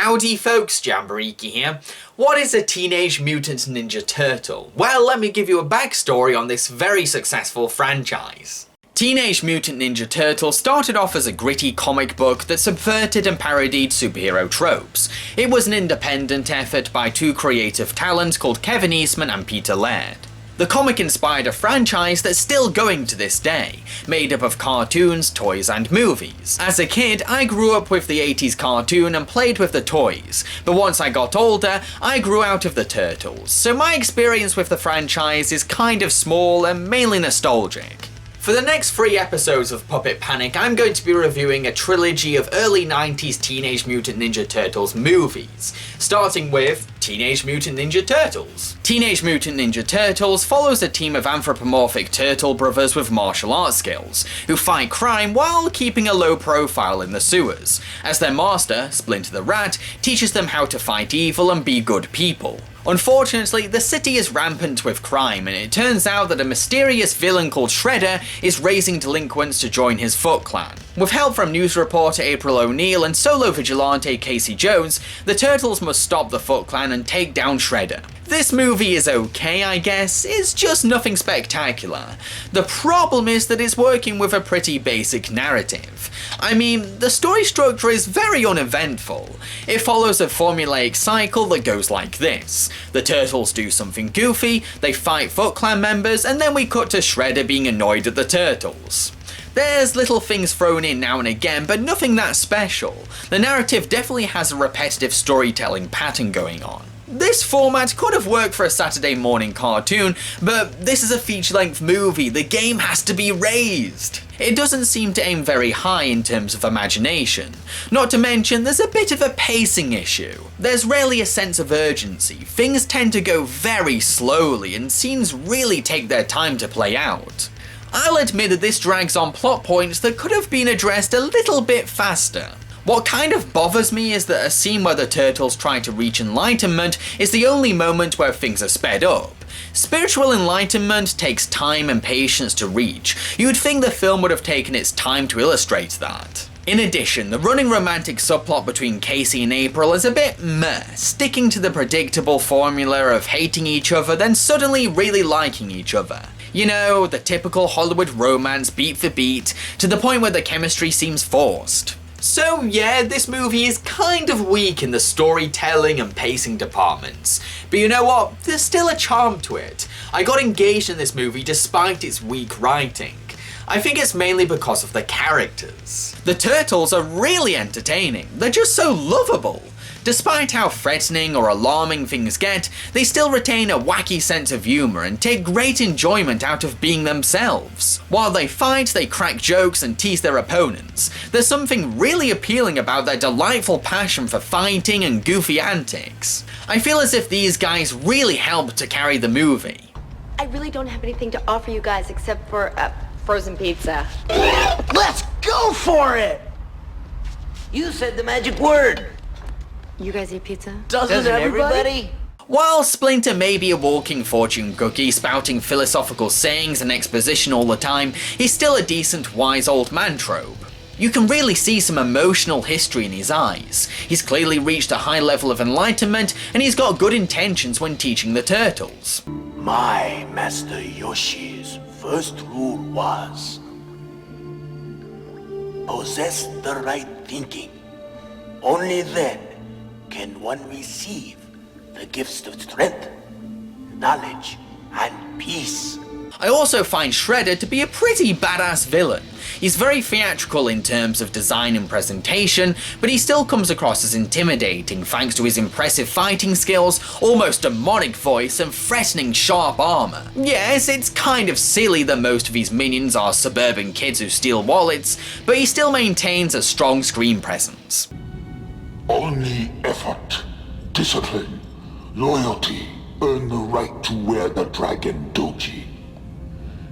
Howdy folks, Jambareeqi here. What is a Teenage Mutant Ninja Turtle? Well, let me give you a backstory on this very successful franchise. Teenage Mutant Ninja Turtles started off as a gritty comic book that subverted and parodied superhero tropes. It was an independent effort by two creative talents called Kevin Eastman and Peter Laird. The comic inspired a franchise that's still going to this day, made up of cartoons, toys and movies. As a kid, I grew up with the 80s cartoon and played with the toys, but once I got older, I grew out of the Turtles, so my experience with the franchise is kind of small and mainly nostalgic. For the next 3 episodes of Puppet Panic, I'm going to be reviewing a trilogy of early 90s Teenage Mutant Ninja Turtles movies, starting with Teenage Mutant Ninja Turtles. Teenage Mutant Ninja Turtles follows a team of anthropomorphic turtle brothers with martial arts skills, who fight crime while keeping a low profile in the sewers, as their master, Splinter the Rat, teaches them how to fight evil and be good people. Unfortunately, the city is rampant with crime, and it turns out that a mysterious villain called Shredder is raising delinquents to join his Foot Clan. With help from news reporter April O'Neil and solo vigilante Casey Jones, the Turtles must stop the Foot Clan and take down Shredder. This movie is okay, I guess, it's just nothing spectacular. The problem is that it's working with a pretty basic narrative. I mean, the story structure is very uneventful. It follows a formulaic cycle that goes like this. The Turtles do something goofy, they fight Foot Clan members, and then we cut to Shredder being annoyed at the Turtles. There's little things thrown in now and again, but nothing that special. The narrative definitely has a repetitive storytelling pattern going on. This format could have worked for a Saturday morning cartoon, but this is a feature-length movie, the game has to be raised. It doesn't seem to aim very high in terms of imagination. Not to mention, there's a bit of a pacing issue. There's rarely a sense of urgency, things tend to go very slowly and scenes really take their time to play out. I'll admit that this drags on plot points that could have been addressed a little bit faster. What kind of bothers me is that a scene where the Turtles try to reach enlightenment is the only moment where things are sped up. Spiritual enlightenment takes time and patience to reach. You would think the film would have taken its time to illustrate that. In addition, the running romantic subplot between Casey and April is a bit meh, sticking to the predictable formula of hating each other then suddenly really liking each other. You know, the typical Hollywood romance beat for beat, to the point where the chemistry seems forced. So yeah, this movie is kind of weak in the storytelling and pacing departments, but you know what, there's still a charm to it. I got engaged in this movie despite its weak writing. I think it's mainly because of the characters. The Turtles are really entertaining, they're just so lovable. Despite how threatening or alarming things get, they still retain a wacky sense of humour and take great enjoyment out of being themselves. While they fight, they crack jokes and tease their opponents. There's something really appealing about their delightful passion for fighting and goofy antics. I feel as if these guys really helped to carry the movie. I really don't have anything to offer you guys except for frozen pizza. Let's go for it! You said the magic word. You guys eat pizza? Doesn't everybody? While Splinter may be a walking fortune cookie spouting philosophical sayings and exposition all the time, he's still a decent wise old man trope. You can really see some emotional history in his eyes. He's clearly reached a high level of enlightenment and he's got good intentions when teaching the Turtles. My Master Yoshi's first rule was possess the right thinking. Only then can one receive the gifts of strength, knowledge, and peace. I also find Shredder to be a pretty badass villain. He's very theatrical in terms of design and presentation, but he still comes across as intimidating thanks to his impressive fighting skills, almost demonic voice, and threatening sharp armor. Yes, it's kind of silly that most of his minions are suburban kids who steal wallets, but he still maintains a strong screen presence. Only effort, discipline, loyalty earn the right to wear the dragon doji.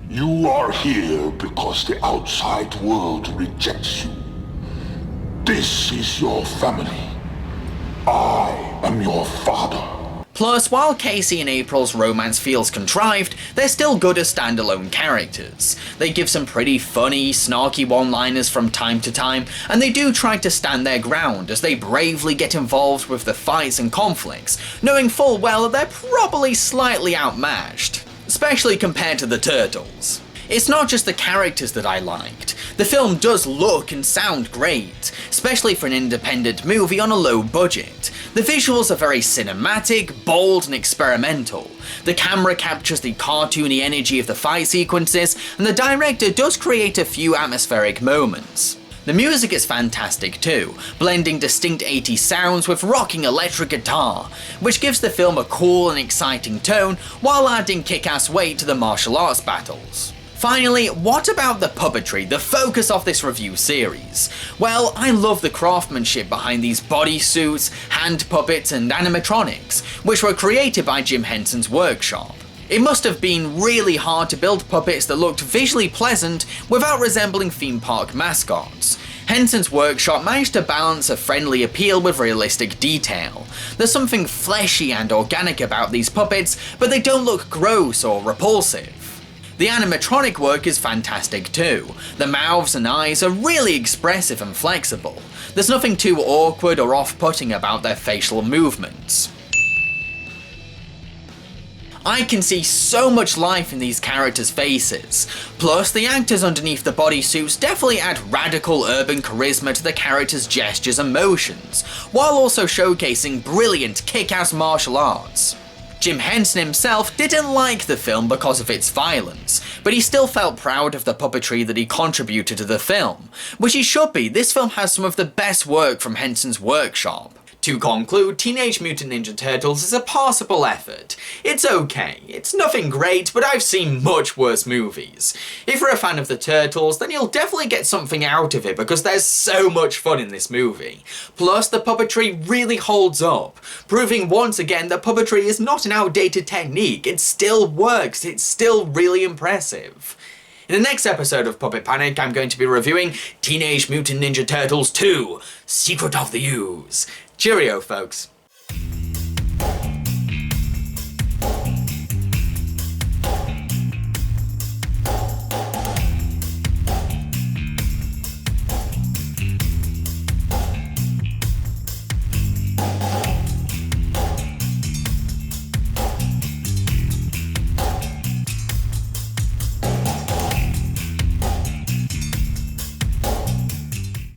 You are here because the outside world rejects you. This is your family. I am your father. Plus, while Casey and April's romance feels contrived, they're still good as standalone characters. They give some pretty funny, snarky one-liners from time to time, and they do try to stand their ground as they bravely get involved with the fights and conflicts, knowing full well that they're probably slightly outmatched, especially compared to the Turtles. It's not just the characters that I liked. The film does look and sound great, especially for an independent movie on a low budget. The visuals are very cinematic, bold and experimental. The camera captures the cartoony energy of the fight sequences, and the director does create a few atmospheric moments. The music is fantastic too, blending distinct 80s sounds with rocking electric guitar, which gives the film a cool and exciting tone while adding kick-ass weight to the martial arts battles. Finally, what about the puppetry, the focus of this review series? Well, I love the craftsmanship behind these bodysuits, hand puppets and animatronics, which were created by Jim Henson's workshop. It must have been really hard to build puppets that looked visually pleasant without resembling theme park mascots. Henson's workshop managed to balance a friendly appeal with realistic detail. There's something fleshy and organic about these puppets, but they don't look gross or repulsive. The animatronic work is fantastic too. The mouths and eyes are really expressive and flexible. There's nothing too awkward or off-putting about their facial movements. I can see so much life in these characters' faces. Plus, the actors underneath the bodysuits definitely add radical urban charisma to the characters' gestures and motions, while also showcasing brilliant kick-ass martial arts. Jim Henson himself didn't like the film because of its violence, but he still felt proud of the puppetry that he contributed to the film, which he should be. This film has some of the best work from Henson's workshop. To conclude, Teenage Mutant Ninja Turtles is a passable effort. It's okay, it's nothing great, but I've seen much worse movies. If you're a fan of the Turtles, then you'll definitely get something out of it because there's so much fun in this movie. Plus, the puppetry really holds up, proving once again that puppetry is not an outdated technique, it still works, it's still really impressive. In the next episode of Puppet Panic, I'm going to be reviewing Teenage Mutant Ninja Turtles 2, Secret of the Ooze. Cheerio, folks.